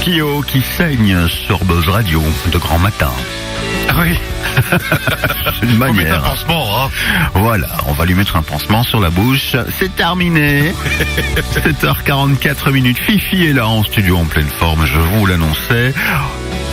Kyo qui saigne sur Buzz Radio de grand matin. Oui. Une On met un manière. pansement, hein. Voilà, on va lui mettre un pansement sur la bouche. C'est terminé. 7h44 minutes. Fifi est là en studio en pleine forme, je vous l'annonçais.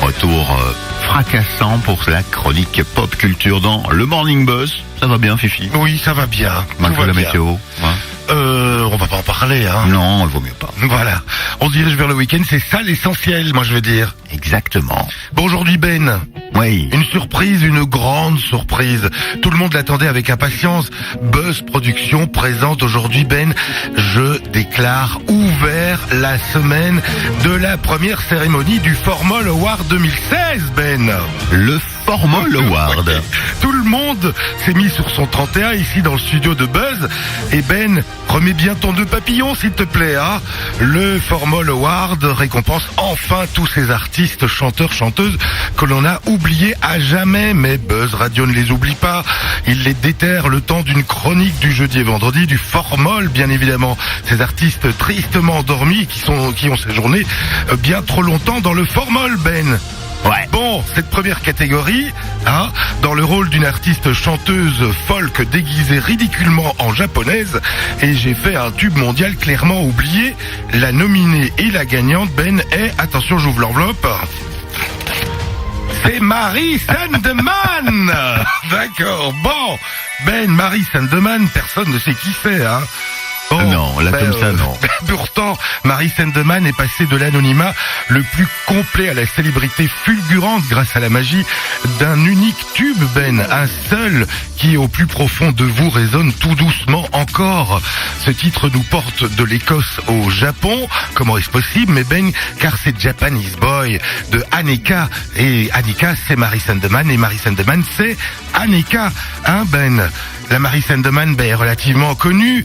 Retour fracassant pour la chronique pop culture dans le Morning Buzz. Ça va bien, Fifi? Oui, ça va bien. Tout Malgré va la bien. météo. Hein? On va pas en parler, hein. Non, il vaut mieux pas. Voilà. On se dirige vers le week-end, c'est ça l'essentiel, moi je veux dire. Exactement. Bon, aujourd'hui Ben, Oui. une surprise, une grande surprise. Tout le monde l'attendait avec impatience. Buzz Productions présente aujourd'hui Ben. Je déclare ouvert la semaine de la première cérémonie du Formol Award 2016, Ben. Le Formol Award. Tout le monde s'est mis sur son 31 ici dans le studio de Buzz. Et Ben, remets bien ton nœud papillon s'il te plaît. Hein. Le Formol Award récompense enfin tous ces artistes, chanteurs, chanteuses que l'on a oubliés à jamais. Mais Buzz Radio ne les oublie pas. Il les déterre le temps d'une chronique du jeudi et vendredi du Formol, bien évidemment. Ces artistes tristement endormis qui ont séjourné bien trop longtemps dans le Formol, Ben. Ouais. Bon, cette première catégorie, hein, dans le rôle d'une artiste chanteuse folk déguisée ridiculement en japonaise, et j'ai fait un tube mondial clairement oublié, la nominée et la gagnante, Ben, est, attention, j'ouvre l'enveloppe, c'est Marie Sandeman. D'accord, bon, Ben, Marie Sandeman, personne ne sait qui c'est, hein. Bon, Non, là, comme ça, non. Pourtant, Marie Sandeman est passée de l'anonymat le plus complet à la célébrité fulgurante grâce à la magie d'un unique tube, Ben. Un seul qui, au plus profond de vous, résonne tout doucement encore. Ce titre nous porte de l'Écosse au Japon. Comment est-ce possible? Mais Ben, car c'est Japanese Boy de Aneka. Et Aneka, c'est Marie Sandeman. Et Marie Sandeman, c'est Aneka. Hein, Ben? La Marie Sandeman est relativement connue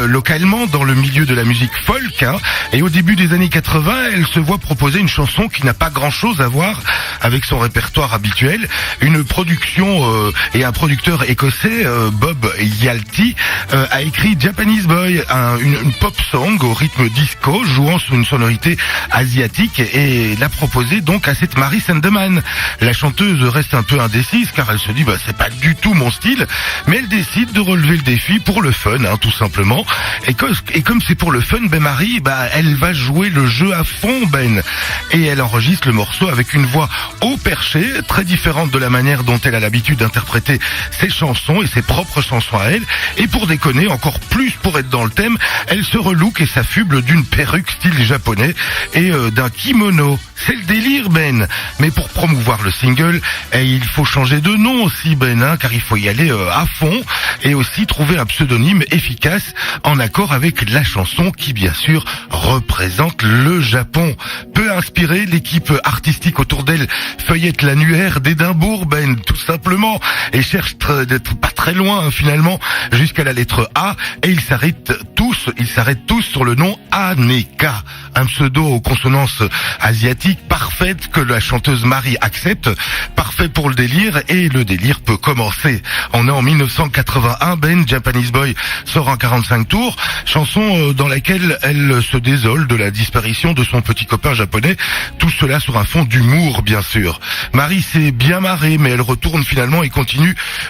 localement dans le milieu de la musique folk, hein, et au début des années 80, elle se voit proposer une chanson qui n'a pas grand-chose à voir avec son répertoire habituel. Une production et un producteur écossais, Bob Yalty, a écrit Japanese Boy, une pop song au rythme disco jouant sur une sonorité asiatique, et l'a proposé donc à cette Marie Sandeman. La chanteuse reste un peu indécise car elle se dit c'est pas du tout mon style, mais elle décide de relever le défi pour le fun, hein, tout simplement. Et comme c'est pour le fun, Ben Marie, elle va jouer le jeu à fond, Ben. Et elle enregistre le morceau avec une voix haut perché, très différente de la manière dont elle a l'habitude d'interpréter ses chansons et ses propres chansons à elle. Et pour déconner, encore plus pour être dans le thème, elle se relook et s'affuble d'une perruque style japonais et d'un kimono. C'est le délire, Ben. Mais pour promouvoir le single, il faut changer de nom aussi, Ben, hein, car il faut y aller à fond. Et aussi trouver un pseudonyme efficace en accord avec la chanson qui bien sûr représente le Japon. Peu inspirée, l'équipe artistique autour d'elle feuillette l'annuaire d'Édimbourg, Ben, tout simplement, et cherche d'être pas très loin, hein, finalement, jusqu'à la lettre A, et ils s'arrêtent tous sur le nom Aneka, un pseudo aux consonances asiatiques parfaites que la chanteuse Marie accepte, parfait pour le délire, et le délire peut commencer. On est en 1981, Ben, Japanese Boy sort en 45 tours, chanson dans laquelle elle se désole de la disparition de son petit copain japonais, tout cela sur un fond d'humour, bien sûr. Marie s'est bien marrée, mais elle retourne finalement et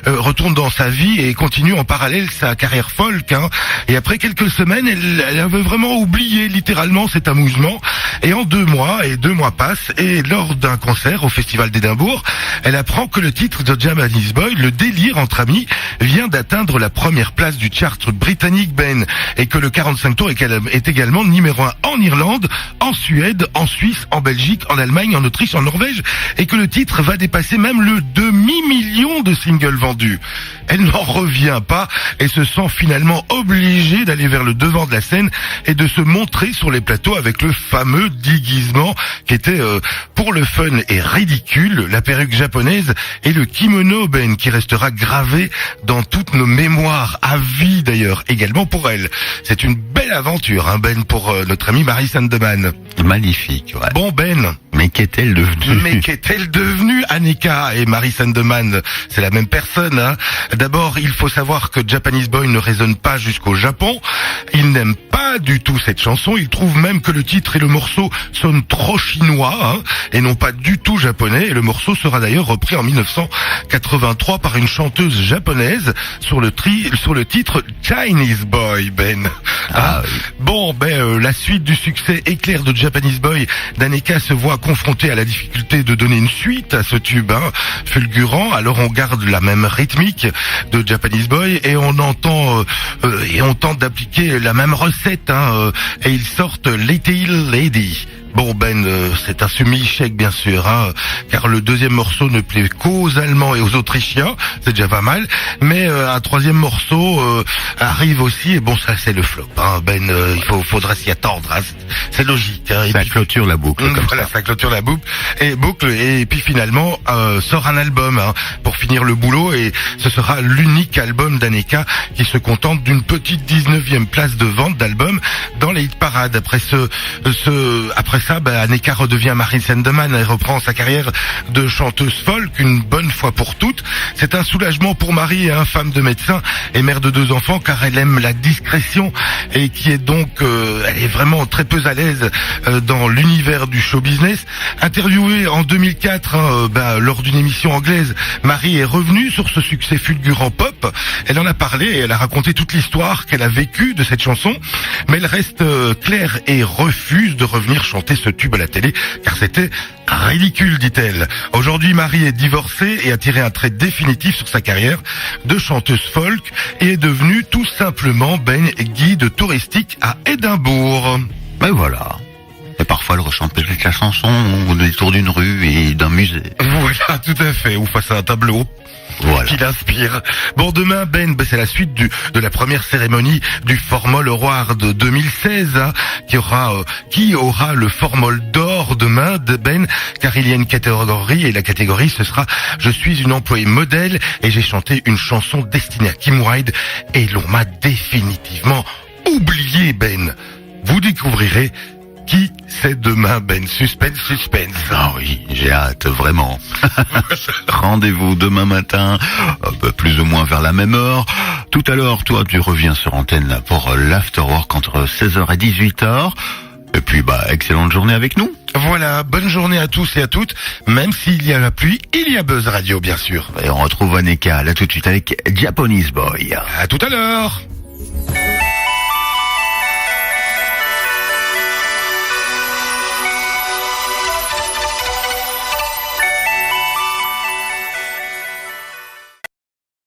retourne dans sa vie et continue en parallèle sa carrière folk, hein. Et après quelques semaines, elle avait vraiment oublié littéralement cet amusement, et en 2 mois passent, et lors d'un concert au Festival d'Édimbourg, elle apprend que le titre de Japanese Boy, le délire entre amis, vient d'atteindre la première place du chart britannique, Ben, et que le 45 tours est également numéro 1 en Irlande, en Suède, en Suisse, en Belgique, en Allemagne, en Autriche, en Norvège, et que le titre va dépasser même le demi-million de singles vendus. Elle n'en revient pas et se sent finalement obligée d'aller vers le devant de la scène et de se montrer sur les plateaux avec le fameux déguisement qui était pour le fun et ridicule, la perruque japonaise et le kimono, Ben, qui restera gravé dans toutes nos mémoires, à vie d'ailleurs, également pour elle. C'est une belle aventure, hein, Ben, pour notre amie Marie Sandeman. Magnifique, ouais. Bon, Ben, Mais qu'est-elle devenue? Mais qu'est-elle devenue, Aneka et Marie Sandeman? C'est la même personne, hein. D'abord, il faut savoir que Japanese Boy ne résonne pas jusqu'au Japon. Il n'aime pas du tout cette chanson. Il trouve même que le titre et le morceau sonnent trop chinois, hein, et non pas du tout japonais. Et le morceau sera d'ailleurs repris en 1983 par une chanteuse japonaise sur le titre Chinese Boy, Ben. Ah, oui. Bon, la suite du succès éclair de Japanese Boy d'Aneka se voit confronté à la difficulté de donner une suite à ce tube, hein, fulgurant. Alors on garde la même rythmique de Japanese Boy et on tente d'appliquer la même recette, hein, et ils sortent Little Lady. Bon, c'est un semi-échec bien sûr, hein, car le deuxième morceau ne plaît qu'aux Allemands et aux Autrichiens, c'est déjà pas mal, mais un troisième morceau arrive aussi, et bon, ça c'est le flop, hein, faudrait s'y attendre, hein, c'est logique. Hein, ça clôture la boucle. Voilà, ça clôture la boucle, et puis finalement sort un album, hein, pour finir le boulot, et ce sera l'unique album d'Aneka qui se contente d'une petite 19e place de vente d'album dans les hit parades. Après ça, Aneka redevient Marie Sandeman et reprend sa carrière de chanteuse folk une bonne fois pour toutes. C'est un soulagement pour Marie, hein, femme de médecin et mère de 2 enfants, car elle aime la discrétion et qui est donc, elle est vraiment très peu à l'aise dans l'univers du show business. Interviewée en 2004, hein, lors d'une émission anglaise, Marie est revenue sur ce succès fulgurant pop. Elle en a parlé et elle a raconté toute l'histoire qu'elle a vécue de cette chanson, mais elle reste claire et refuse de revenir chanter ce tube à la télé, car c'était ridicule, dit-elle. Aujourd'hui, Marie est divorcée et a tiré un trait définitif sur sa carrière de chanteuse folk et est devenue tout simplement guide touristique à Édimbourg. Ben voilà. Et parfois, elle rechante peut-être la chanson au détour d'une rue et d'un musée. Voilà, tout à fait, ou face à un tableau. Voilà. Qui l'inspire. Bon, demain, c'est la suite de la première cérémonie du Formol Award de 2016, hein, qui aura le Formol d'or demain, car il y a une catégorie, et la catégorie, ce sera « Je suis une employée modèle et j'ai chanté une chanson destinée à Kim Wilde et l'on m'a définitivement oublié, Vous découvrirez qui c'est demain, Suspense. Ah oui, j'ai hâte, vraiment. Rendez-vous demain matin, plus ou moins vers la même heure. Tout à l'heure, toi, tu reviens sur antenne là, pour l'Afterwork entre 16h et 18h. Et puis, excellente journée avec nous. Voilà, bonne journée à tous et à toutes. Même s'il y a la pluie, il y a Buzz Radio, bien sûr. Et on retrouve Aneka là tout de suite avec Japanese Boy. À tout à l'heure.